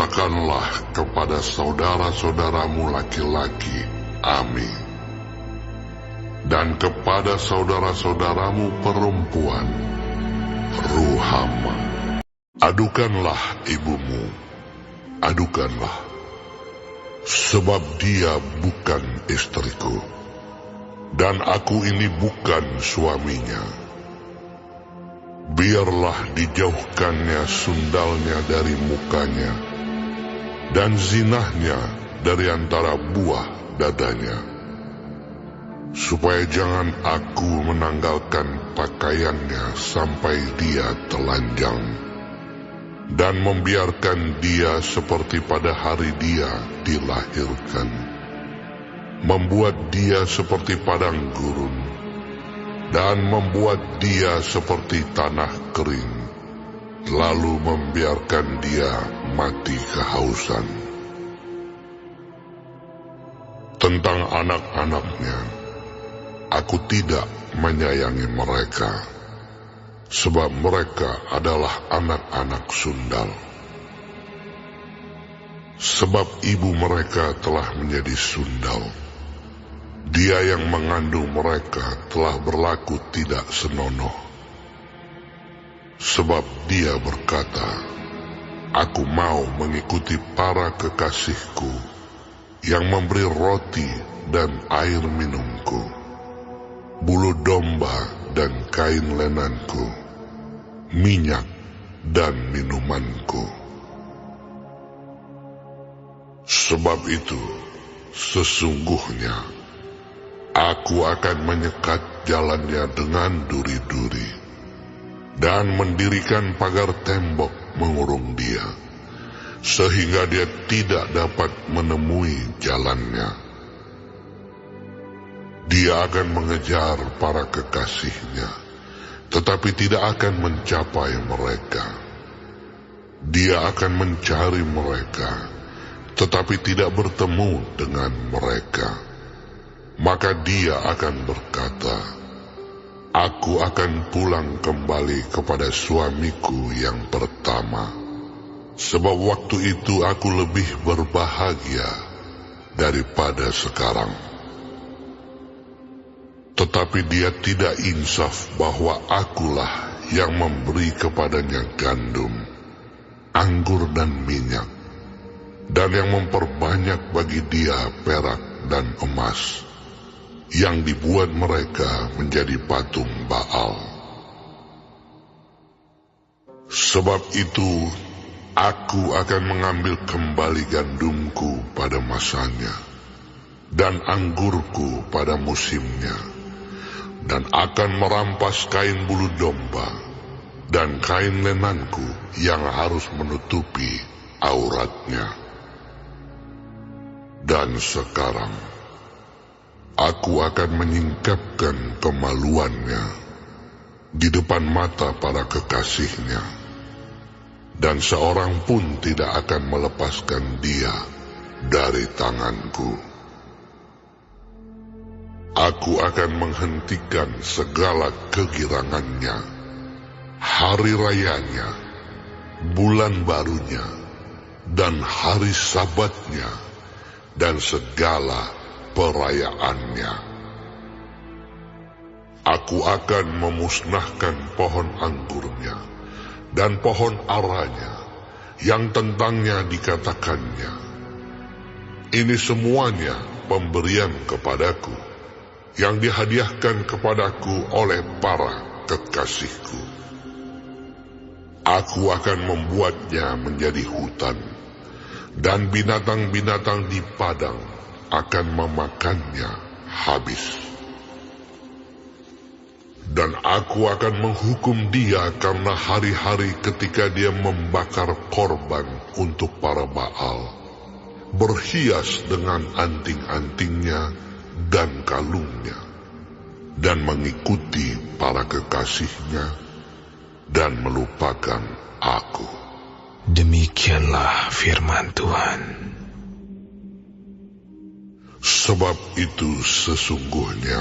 Katakanlah kepada saudara-saudaramu laki-laki, Amin. Dan kepada saudara-saudaramu perempuan, Ruhama. Adukanlah ibumu, adukanlah, sebab dia bukan istriku, dan aku ini bukan suaminya. Biarlah dijauhkannya sundalnya dari mukanya, dan zinahnya dari antara buah dadanya, supaya jangan aku menanggalkan pakaiannya sampai dia telanjang, dan membiarkan dia seperti pada hari dia dilahirkan, membuat dia seperti padang gurun, dan membuat dia seperti tanah kering, lalu membiarkan dia mati kehausan. Tentang anak-anaknya, aku tidak menyayangi mereka, sebab mereka adalah anak-anak sundal. Sebab ibu mereka telah menjadi sundal. Dia yang mengandung mereka telah berlaku tidak senonoh. Sebab dia berkata, aku mau mengikuti para kekasihku yang memberi roti dan air minumku, bulu domba dan kain lenanku, minyak dan minumanku. Sebab itu, sesungguhnya aku akan menyekat jalannya dengan duri-duri, dan mendirikan pagar tembok mengurung dia, sehingga dia tidak dapat menemui jalannya. Dia akan mengejar para kekasihnya, tetapi tidak akan mencapai mereka. Dia akan mencari mereka, tetapi tidak bertemu dengan mereka. Maka dia akan berkata, aku akan pulang kembali kepada suamiku yang pertama, sebab waktu itu aku lebih berbahagia daripada sekarang. Tetapi dia tidak insaf bahwa akulah yang memberi kepadanya gandum, anggur dan minyak, dan yang memperbanyak bagi dia perak dan emas, yang dibuat mereka menjadi patung Baal. Sebab itu, aku akan mengambil kembali gandumku pada masanya, dan anggurku pada musimnya, dan akan merampas kain bulu domba, dan kain lenanku yang harus menutupi auratnya. Dan sekarang, aku akan menyingkapkan kemaluannya di depan mata para kekasihnya, dan seorang pun tidak akan melepaskan dia dari tanganku. Aku akan menghentikan segala kegirangannya, hari rayanya, bulan barunya, dan hari sabatnya, dan segala perayaannya. Aku akan memusnahkan pohon anggurnya dan pohon aranya yang tentangnya dikatakannya, ini semuanya pemberian kepadaku, yang dihadiahkan kepadaku oleh para kekasihku. Aku akan membuatnya menjadi hutan, dan binatang-binatang di padang akan memakannya habis. Dan aku akan menghukum dia karena hari-hari ketika dia membakar korban untuk para Baal, berhias dengan anting-antingnya dan kalungnya, dan mengikuti para kekasihnya, dan melupakan aku. Demikianlah firman Tuhan. Sebab itu sesungguhnya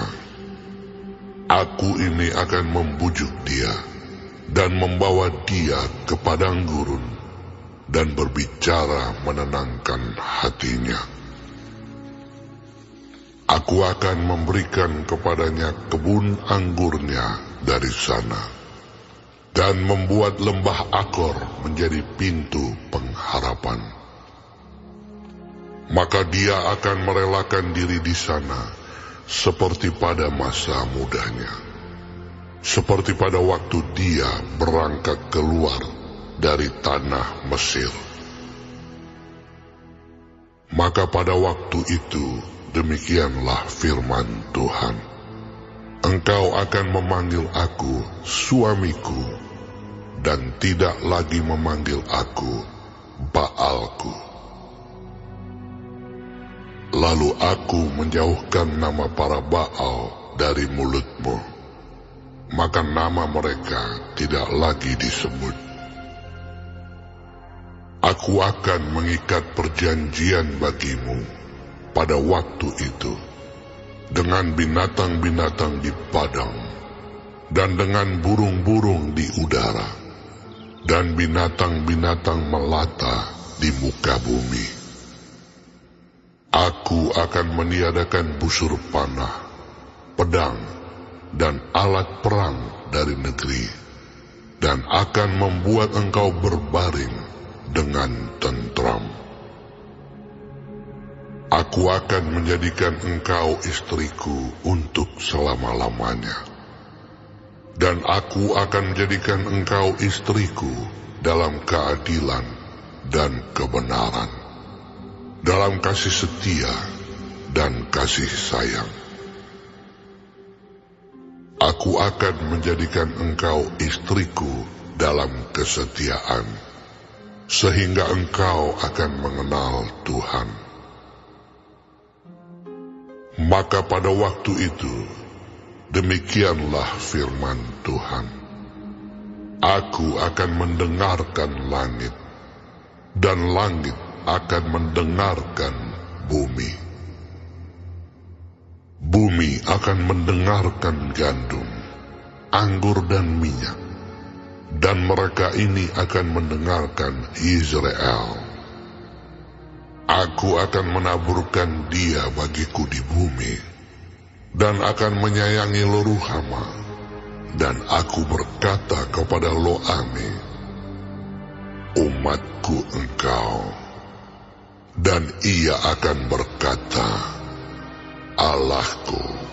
aku ini akan membujuk dia dan membawa dia ke padang gurun, dan berbicara menenangkan hatinya. Aku akan memberikan kepadanya kebun anggurnya dari sana, dan membuat lembah Akor menjadi pintu pengharapan. Maka dia akan merelakan diri di sana, seperti pada masa mudanya, seperti pada waktu dia berangkat keluar dari tanah Mesir. Maka pada waktu itu, demikianlah firman Tuhan, engkau akan memanggil aku suamiku, dan tidak lagi memanggil aku Baalku. Lalu aku menjauhkan nama para Baal dari mulutmu, maka nama mereka tidak lagi disebut. Aku akan mengikat perjanjian bagimu pada waktu itu dengan binatang-binatang di padang, dan dengan burung-burung di udara, dan binatang-binatang melata di muka bumi. Aku akan meniadakan busur panah, pedang, dan alat perang dari negeri, dan akan membuat engkau berbaring dengan tentram. Aku akan menjadikan engkau istriku untuk selama-lamanya, dan aku akan menjadikan engkau istriku dalam keadilan dan kebenaran, dalam kasih setia dan kasih sayang. Aku akan menjadikan engkau istriku dalam kesetiaan, sehingga engkau akan mengenal Tuhan. Maka pada waktu itu, demikianlah firman Tuhan, aku akan mendengarkan langit, dan langit akan mendengarkan bumi. Bumi akan mendengarkan gandum, anggur dan minyak, dan mereka ini akan mendengarkan Israel. Aku akan menaburkan dia bagiku di bumi, dan akan menyayangi Lo-ruhama, dan aku berkata kepada Lo-ami, umatku engkau, dan ia akan berkata, Allahku.